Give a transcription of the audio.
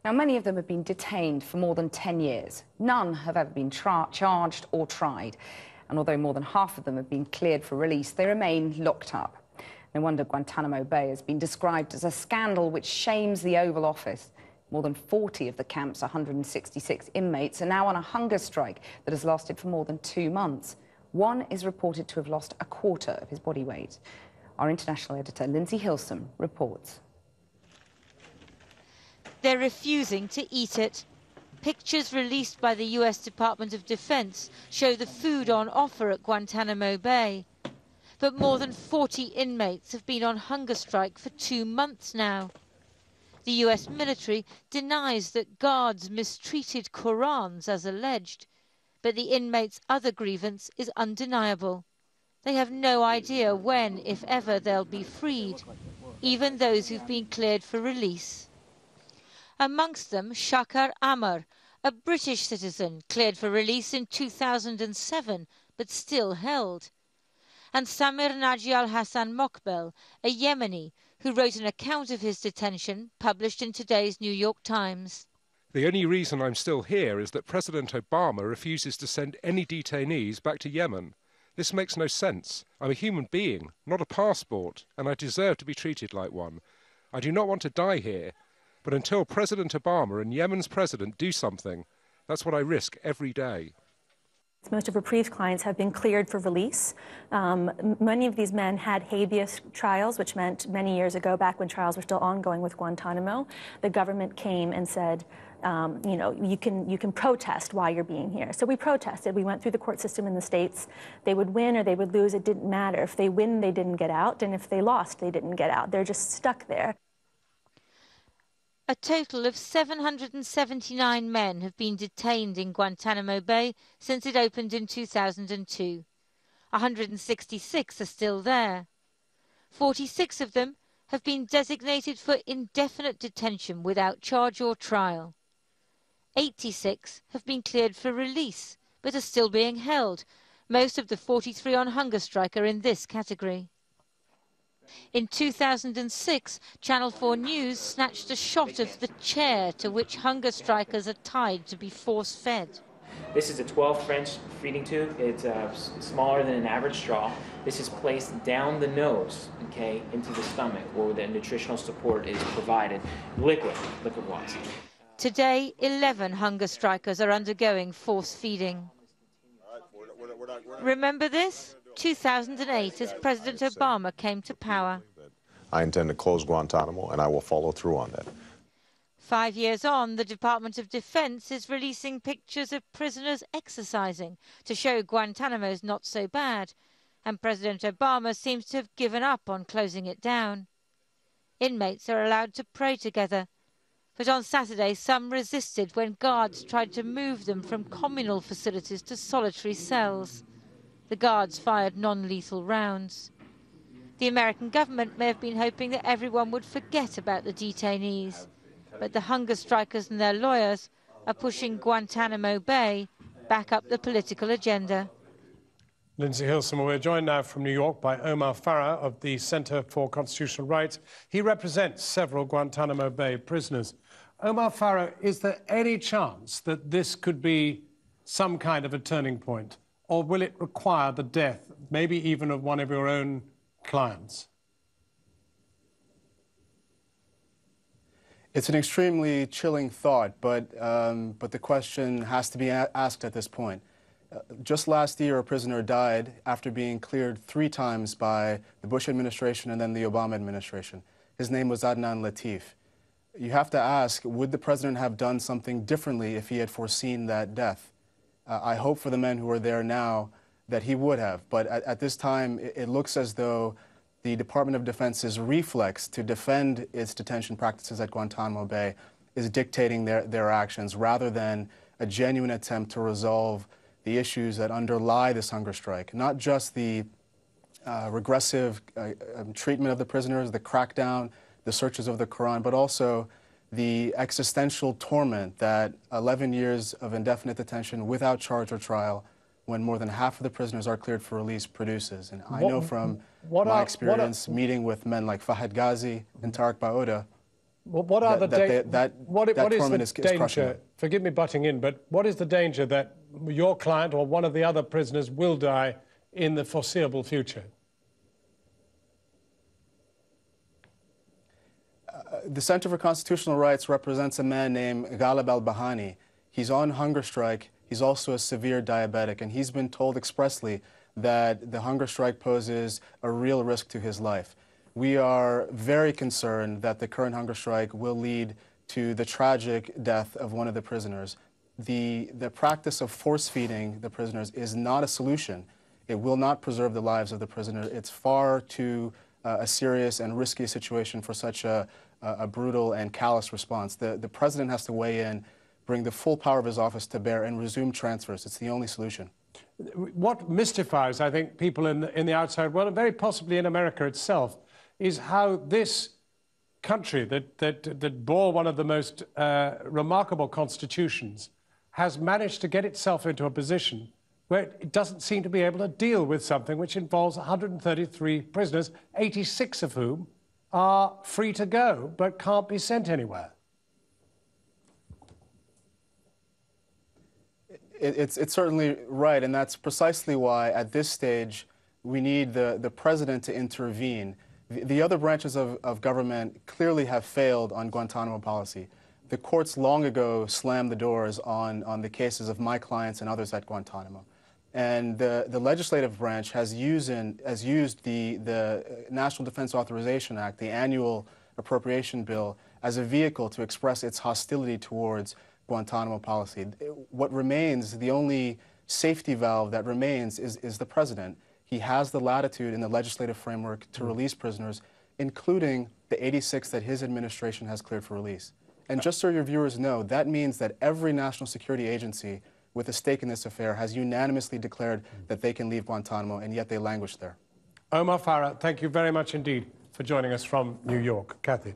Now, many of them have been detained for more than 10 years. None have ever been charged or tried. And although more than half of them have been cleared for release, they remain locked up. No wonder Guantanamo Bay has been described as a scandal which shames the Oval Office. More than 40 of the camp's 166 inmates are now on a hunger strike that has lasted for more than 2 months. One is reported to have lost a quarter of his body weight. Our international editor, Lindsay Hilsum, reports. They're refusing to eat it. Pictures released by the US Department of Defense show the food on offer at Guantanamo Bay. But more than 40 inmates have been on hunger strike for 2 months now. The US military denies that guards mistreated Qurans as alleged, but the inmates' other grievance is undeniable. They have no idea when, if ever, they'll be freed, even those who've been cleared for release. Amongst them, Shakar Amar, a British citizen cleared for release in 2007, but still held. And Samir Naji al-Hassan Mokbel, a Yemeni, who wrote an account of his detention published in today's New York Times. The only reason I'm still here is that President Obama refuses to send any detainees back to Yemen. This makes no sense. I'm a human being, not a passport, and I deserve to be treated like one. I do not want to die here. But until President Obama and Yemen's president do something, that's what I risk every day. Most of Reprieve's clients have been cleared for release. Many of these men had habeas trials, which meant many years ago, back when trials were still ongoing with Guantanamo, the government came and said, you know, you can protest why you're being here. So we protested. We went through the court system in the States. They would win or they would lose. It didn't matter. If they win, they didn't get out. And if they lost, they didn't get out. They're just stuck there. A total of 779 men have been detained in Guantanamo Bay since it opened in 2002. 166 are still there. 46 of them have been designated for indefinite detention without charge or trial. 86 have been cleared for release, but are still being held. Most of the 43 on hunger strike are in this category. In 2006, Channel 4 News snatched a shot of the chair to which hunger strikers are tied to be force-fed. This is a 12 French feeding tube. It's smaller than an average straw. This is placed down the nose, okay, into the stomach, where the nutritional support is provided, liquid-wise. Today, 11 hunger strikers are undergoing force feeding. Remember this? 2008, as President Obama came to power. I intend to close Guantanamo, and I will follow through on that. 5 years on, the Department of Defense is releasing pictures of prisoners exercising to show Guantanamo's not so bad, and President Obama seems to have given up on closing it down. Inmates are allowed to pray together, but on Saturday some resisted when guards tried to move them from communal facilities to solitary cells. The guards fired non-lethal rounds. The American government may have been hoping that everyone would forget about the detainees, but the hunger strikers and their lawyers are pushing Guantanamo Bay back up the political agenda. Lindsay Hilsum, we're joined now from New York by Omar Farah of the Center for Constitutional Rights. He represents several Guantanamo Bay prisoners. Omar Farah, is there any chance that this could be some kind of a turning point? Or will it require the death, maybe even of one of your own clients? It's an extremely chilling thought, but the question has to be asked at this point. Just last year, a prisoner died after being cleared 3 times by the Bush administration and then the Obama administration. His name was Adnan Latif. You have to ask, would the president have done something differently if he had foreseen that death? I hope for the men who are there now that he would have, but at this time, it looks as though the Department of Defense's reflex to defend its detention practices at Guantanamo Bay is dictating their actions rather than a genuine attempt to resolve the issues that underlie this hunger strike, not just the regressive treatment of the prisoners, the crackdown, the searches of the Quran, but also the existential torment that 11 years of indefinite detention without charge or trial, when more than half of the prisoners are cleared for release, produces. And I know from my experience meeting with men like Fahad Ghazi and Tariq Bauda What are what is the danger? crushing them. Forgive me butting in, but what is the danger that your client or one of the other prisoners will die in the foreseeable future? The Center for Constitutional Rights represents a man named Ghalib al-Bahani. He's on hunger strike. He's also a severe diabetic, and he's been told expressly that the hunger strike poses a real risk to his life. We are very concerned that the current hunger strike will lead to the tragic death of one of the prisoners. The practice of force-feeding the prisoners is not a solution. It will not preserve the lives of the prisoners. It's far too a serious and risky situation for such a brutal and callous response. The president has to weigh in, bring the full power of his office to bear, and resume transfers. It's the only solution. What mystifies, I think, people in the outside world, and very possibly in America itself, is how this country that bore one of the most remarkable constitutions has managed to get itself into a position where it doesn't seem to be able to deal with something which involves 133 prisoners, 86 of whom are free to go but can't be sent anywhere. It's certainly right, and that's precisely why at this stage we need the president to intervene. The other branches of government clearly have failed on Guantanamo policy. The courts long ago slammed the doors on the cases of my clients and others at Guantanamo. And the legislative branch has used the National Defense Authorization Act, the annual appropriation bill, as a vehicle to express its hostility towards Guantanamo policy. What remains, the only safety valve that remains is the president. He has the latitude in the legislative framework to release prisoners, including the 86 that his administration has cleared for release. And just so your viewers know, that means that every national security agency with a stake in this affair has unanimously declared that they can leave Guantanamo, and yet they languish there. Omar Farah, thank you very much indeed for joining us from New York. Kathy.